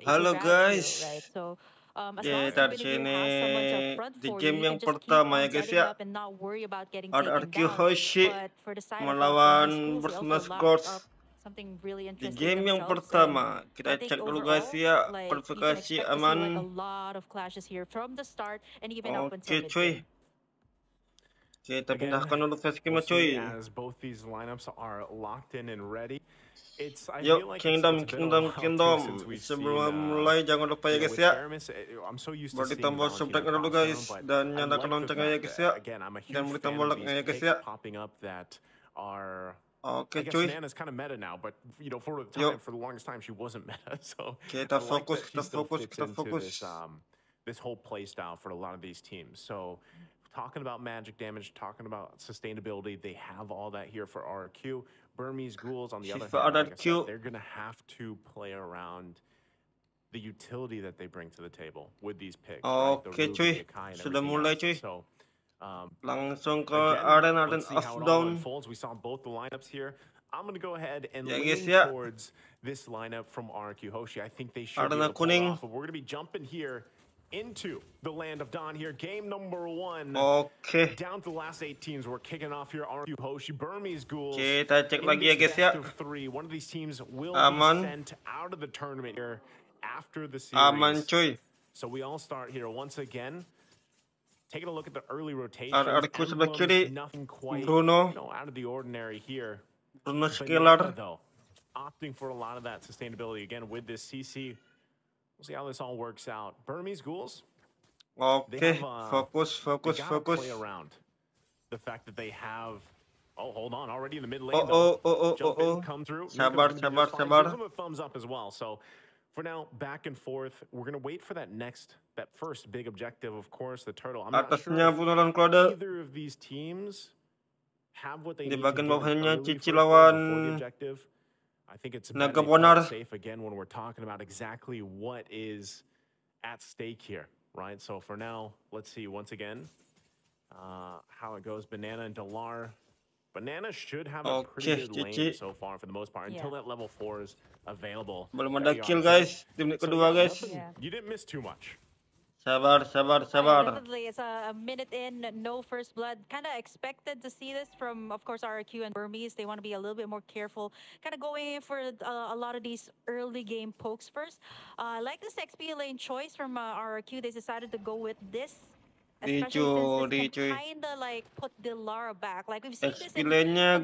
Halo Irad's guys, build, right? So as long as dari even if you sini have someone to front di for you, game you yang can just keep pertama on ya guys setting ya, up and not worry about getting taken RRQ down. Hoshi But for the side of Burmese melawan Ghouls, they also Burmese lock Ghouls. up something really Di interesting game yang themselves. And pertama, I kita think cek dulu guys overall, ya, like you can verifikasi expect to see like a aman. lot of clashes here from the start and even up until Oke mid cuy, game. kita Again, pindahkan dulu facecam we'll see cuy. as both these lineups are locked in and ready. I Yuk, feel like Kingdom, it's been a while Kingdom. too since we've Sebelum seen, mulai jangan lupa ya guys with ya, Fairness, I'm so used to beri seeing tombol Valentine subscribe dulu across the room, guys but dan I nyalakan like the loncengnya ya fact guys that, ya. again, I'm a Dan huge beri fan tombol of like-nya these ya guys picks ya. popping up that are, Oke I guess cuy. Nana's kind of meta now, but for the Yuk. time, for the longest time, she wasn't meta. So Kita I like fokus, that she kita still fokus, fits kita into fokus. this whole play style for a lot of these teams. So talking about magic damage, talking about sustainability, they have all that here for RRQ. Burmese Ghouls, on the other hand, like I said, they're going to have to play around the utility that they bring to the table with these picks, right? The Oke Ruby, cuy, the Kai, and sudah everything mulai else. cuy. So, Langsung ke again, arena let's see off how it all down. unfolds. We saw both the lineups here. I'm going to go ahead and Ya lean guys ya. towards this lineup from RRQ Hoshi. I think they should be Arena able to pull it kuning. off. But we're going to be jumping here into the land of Dawn here. Game number 1. Oke. Down to the last 8 teams. We're kicking off here. RRQ Hoshi, Burmese Ghouls. Kita cek lagi ya guys ya. Best of 3. One of these teams will Aman. be sent out of the tournament here after the series. Aman cuy. So we all start here once again. Taking a look at the early rotation. RRQ sebelah kiri. Nothing quite, Bruno. out of the ordinary here. Bruno Skylar. Though, opting for a lot of that sustainability again with this CC. We'll see how this all works out. Burmese Ghouls. Oke, fokus. Play around the fact that they have. Oh, hold on! Already in the mid lane. Come through. Sabar. Give them a thumbs up as well. So, for now, back and forth. We're gonna wait for that first big objective. Of course, the turtle. I'm not sure if either of these teams have what they need to get early first before the objective. I think it's better safe again when we're talking about exactly what is at stake here. Right, so for now, let's see once again how it goes. Banana and Dlar. Banana should have a pretty good lane so far for the most part until that level 4 is available. Belum ada kill guys, tim kedua guys. You didn't miss too much. Sabar. Definitely, it's a minute in, no first blood. Kind of expected to see this from, of course, RRQ and Burmese. They want to be a little bit more careful, kind of going in for a lot of these early game pokes first. Like this XP lane choice from RRQ, they decided to go with this. Especially since this kind of like put Dlar back. Like we've seen this in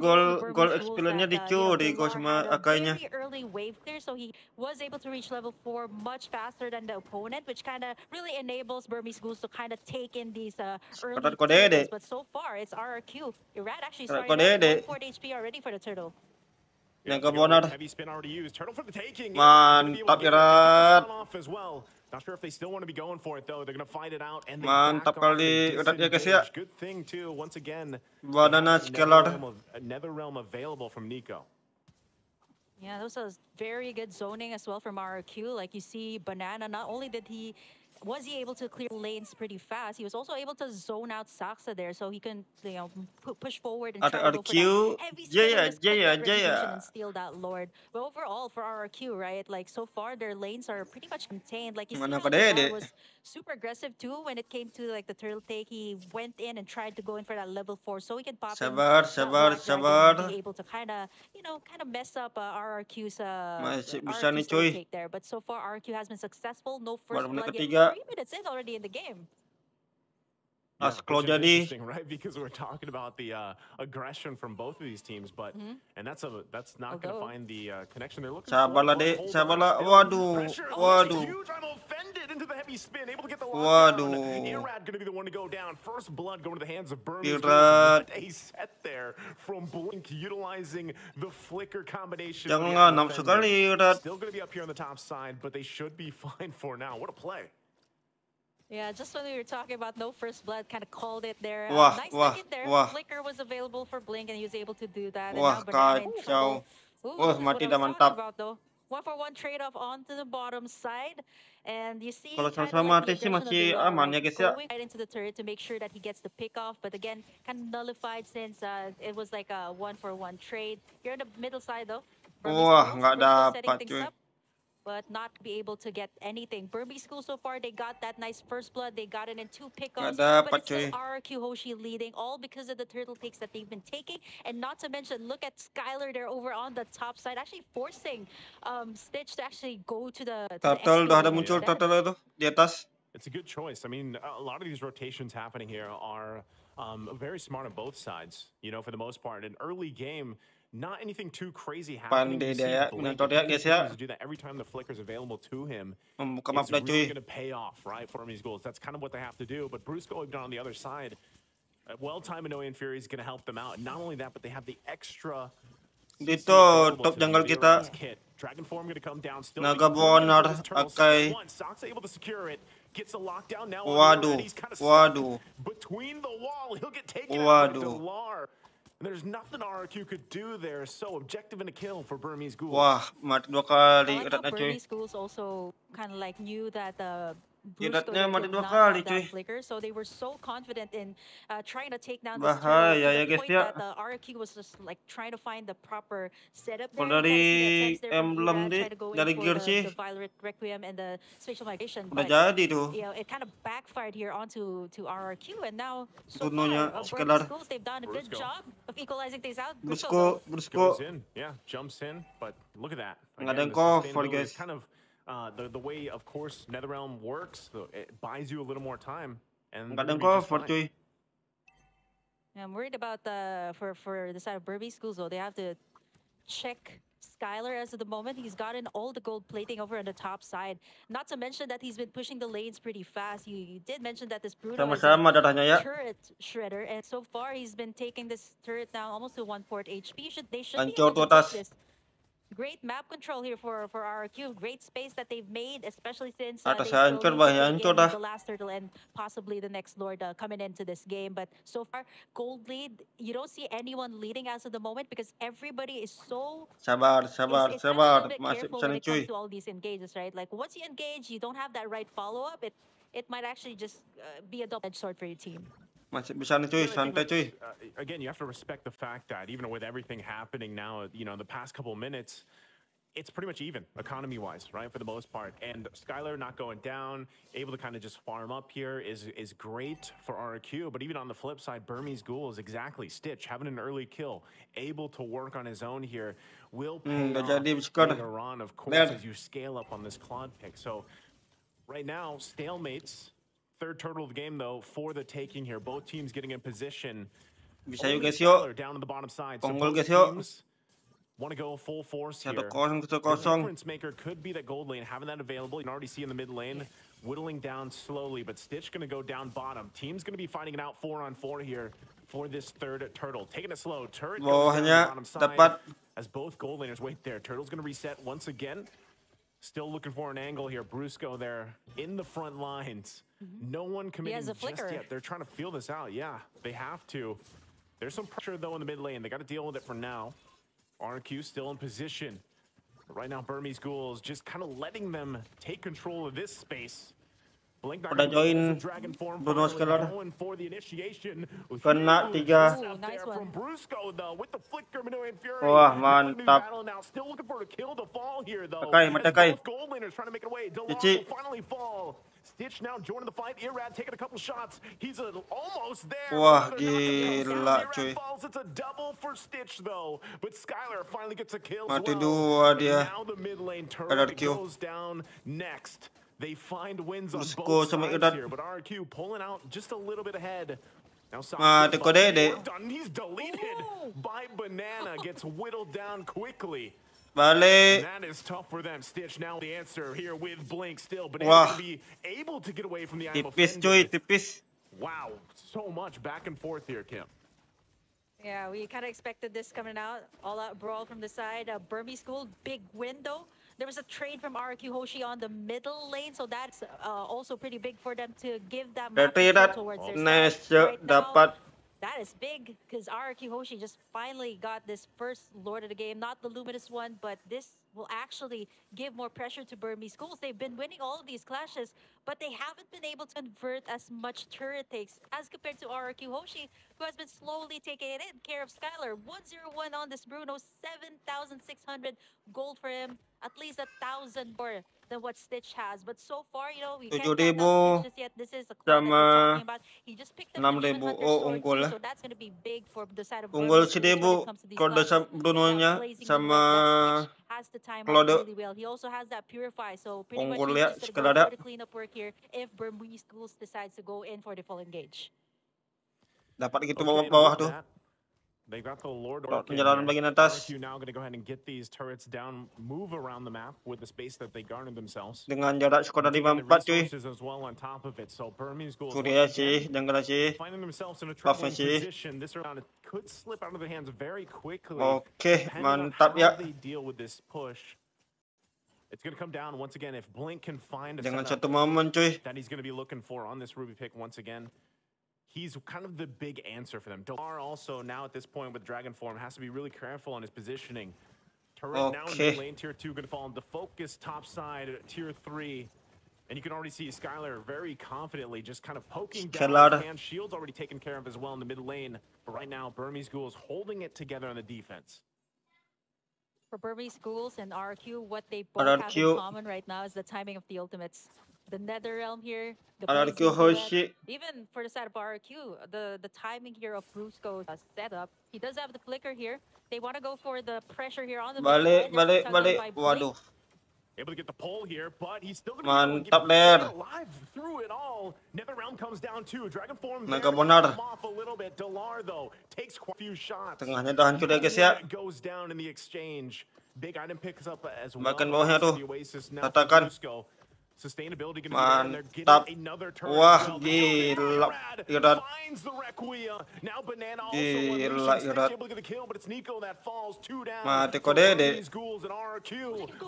goal XP lane-nya dicuri kok sama Akainya. Very early wave clear, so he was able to reach level 4 much faster than the opponent, which kind of really enables Burmese Ghouls to kind of take in these early turtles. But so far, it's RRQ. Irad actually started at 4 HP already for the turtle. Yang kebenar. Heavy spin already used. Turtle for the taking. Mantap Irad. As well. Not sure if they still want to be going for it though. They're going to fight it out and mantap kali Irad ya guys ya. Good thing too. Once again, Banana Skylar. Another realm available from Niko. Yeah, that was very good zoning as well from RRQ. Like you see, Banana, not only was he able to clear lanes pretty fast, he was also able to zone out Saxa there, so he can, push forward and try to go for that heavy spin and steal that Lord. But overall, for RRQ, right, like so far their lanes are pretty much contained. Like you see how Dlar was super aggressive too when it came to like the turtle take. He went in and tried to go in for that level 4, so he can pop sabar. and be able to kind of mess up RRQ's take there. But so far RRQ has been successful. No first blood yet. 3 minutes in already in the game. Kalau jadi, right? Because we're talking about the aggression from both of these teams, but and that's not going to find the connection they're looking for. Sabarlah dek, sabarlah. Waduh. Huge. I'm offended into the heavy spin, able to get the lockdown. Irad going to be the one to go down. First blood going to the hands of Burmese. Irad. A set there from Blink, utilizing the flicker combination. Jangan, nafsu kali Irad. Still going to be up here on the top side, but they should be fine for now. What a play. Yeah, just when we were talking about no first blood, kind of called it there. Nice second there. Flicker was available for Blink, and he was able to do that. Wah, kacau. Mati dah mantap. 1-for-1 trade-off onto the bottom side. And you see, kalau sama mati sih masih aman ya guys ya. Right into the turret to make sure that he gets the pick off, but again, kind of nullified since it was like a 1-for-1 trade. You're on the middle side though. Wah, nggak dapat cuy. but not be able to get anything. Burmese Ghouls so far, they got that nice first blood. They got it in 2 pickoffs, but it's still RRQ Hoshi leading, all because of the turtle takes that they've been taking. And not to mention, look at Skylar there over on the top side, actually forcing Stitch to actually go to the turtle. Dah ada muncul turtle itu di atas. It's a good choice. I mean, a lot of these rotations happening here are very smart on both sides. You know, for the most part, an early game. Not anything too crazy happening. Pandai dia menonton ya guys ya. To do that every time the flicker's available to him. Membuka It's map really going to pay off, right, for Burmese Ghouls. That's kind of what they have to do. But Brusko on the other side, well-timed Annoying Fury is going to help them out. Not only that, but they have the extra. Dito top jungle kita. Dragon form going to come down. Still Naga Bonar, Akai. Saxa able to secure it. Gets a lockdown now. Waduh. Between the wall, he'll get taken out by Dlar. And there's nothing RRQ could do there. So objective and a kill for Burmese Ghouls. Wah, mati 2 kali. Burmese Ghouls also kind of like knew that Iradnya mati 2 not kali that cuy. flicker, so they were so confident in trying to take down Bahaya this ya guys point ya. that the RRQ was just like trying to find the proper setup there. Kalau dari emblem dari gear sih the Violet Requiem and the spatial migration, udah but jadi tuh. you know, it kind of backfired here onto RRQ, and now so Turnonya far Skylar. Burmese Ghouls, they've done a good job of equalizing things out. Brusko goes in, yeah, jumps in, but look at that. Nggak ada yang cover guys. Kind of the way, of course, NetherRealm works, it buys you a little more time. And nggak ada yang cover cuy. I'm worried about for the side of Burmese Ghouls though. They have to check Skylar as of the moment. He's gotten all the gold plating over on the top side. Not to mention that he's been pushing the lanes pretty fast. You did mention that this Bruno is a turret shredder, and so far he's been taking this turret down almost to 1/4 HP. They should be able to take this. Great map control here for RRQ. Great space that they've made, especially since they still the last turtle and possibly the next Lord coming into this game. But so far, gold lead. You don't see anyone leading as of the moment because everybody is so sabar. Masih bisa nih cuy. To all these engages, right? Like once you engage, you don't have that right follow up. It might actually just be a double-edged sword for your team. Masih bisa nih cuy, santai cuy. Again, you have to respect the fact that even with everything happening now, you know, the past couple of minutes, it's pretty much even economy-wise, right, for the most part. And Skylar not going down, able to kind of just farm up here is great for RRQ. But even on the flip side, Burmese Ghouls, exactly, Stitch having an early kill, able to work on his own here, will pay off later on, of course, as you scale up on this Claude pick. So right now, stalemates. Third turtle of the game, though, for the taking here. Both teams getting in position. Bisa yuk guys yuk. Down on the bottom side. Ponggol guys yuk. Want to go full force here. 1-0. The difference maker could be that gold lane, having that available. You can already see in the mid lane, whittling down slowly, but Stitch going to go down bottom. Team's going to be fighting it out 4-on-4 here for this third turtle. Taking it slow. Turret goes down the bottom side as both gold laners wait there. Turtle's going to reset once again. Still looking for an angle here. Brusko there in the front lines. No one committing just yet. They're trying to feel this out. Yeah, they have to. There's some pressure, though, in the mid lane. They got to deal with it for now. RRQ still in position. But right now, Burmese Ghouls just kind of letting them take control of this space. Udah join Bruno Skylar. Kena 3. Wah, mantap. Akai. Cici. Stitch now joining the fight. Irad taking a couple shots. He's almost there. Wah, gila cuy. It's a double for Stitch though. But Skylar finally gets a kill. Mati 2 dia. Now the mid lane turret goes down next. They find wins on Brusko both sama sides Irad. here, but RRQ pulling out just a little bit ahead. Now Mati kode deh. He's deleted by Banana, gets whittled down quickly. Balik. And that is tough for them. Stitch now the answer here with Blink still, but able to be able to get away from the animal. Tipis cuy, tipis. Wow, so much back and forth here, Kim. Yeah, we kind of expected this coming out. All-out brawl from the side. Burmese Ghouls, big window. There was a trade from RRQ Hoshi on the middle lane, so that's also pretty big for them to give that map towards their side. Right now, that is big, because RRQ Hoshi just finally got this first Lord of the game. Not the Luminous one, but this will actually give more pressure to Burmese Ghouls. They've been winning all of these clashes, but they haven't been able to convert as much turret takes as compared to RRQ Hoshi, who has been slowly taking it in care of Skylar. 101 on this Bruno, 7,600 gold for him, at least 1,000 more than what Stitch has. But so far, you know, we can't count out Stitch just yet. This is the claw that we're talking about. He just picked up the Demon Hunter sword too, so that's going to be big for the side of Burmese when it comes to these clashes. Blazing the red, Stitch has to time out really well. He also has that Purify, so pretty much he's just going to go for the cleanup work here if Burmese Ghouls decides to go in for the full engage. Dapat gitu bawah tuh. They got the Lord Penjelasan bagian atas. RRQ now going to go ahead and get these turrets down, move around the map with the space that they garnered themselves. Dengan jarak skor 5-4 cuy. Kuria sih, Jangan sih. Buffnya sih. Oke, mantap ya. It's going to come down once again if Blink can find a Jangan satu momen cuy. that he's going to be looking for on this Ruby pick once again. He's kind of the big answer for them. Dlar also now at this point with Dragon Form has to be really careful on his positioning. Turret now in the lane, tier 2 going to fall on the focus top side, tier 3. And you can already see Skylar very confidently just kind of poking down. And Shield's already taken care of as well in the mid lane. But right now, Burmese Ghouls holding it together on the defense. For Burmese Ghouls and RRQ, what they both have in common right now is the timing of the ultimates. The Nether Realm here, the RRQ Hoshi. Even for the side of RRQ, the timing here of Brusko's setup. He does have the flicker here. They want to go for the pressure here on the balik. Waduh. Able to get the pull here, but he's still mantap der. Alive through it all. Nether Realm comes down too. Dragon Form Mega benar. off a little bit. Dlar though takes quite a few shots. Tengahnya dah hancur ya guys ya. Goes down in the exchange. Big item picks up as well. Makan bawahnya tuh. Katakan. Sustainability mantap. Wah, gila. Irad. Gila, Irad. Mati kode deh.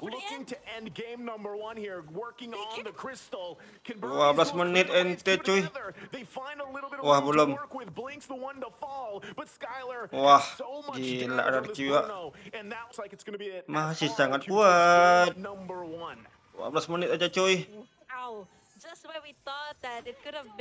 Looking to end game number 1 here, working on the crystal. 12 menit ente cuy. Wah, belum. Wah, gila RRQ ya. Masih sangat kuat. 12 menit aja cuy. Wow, just when we thought that it could have been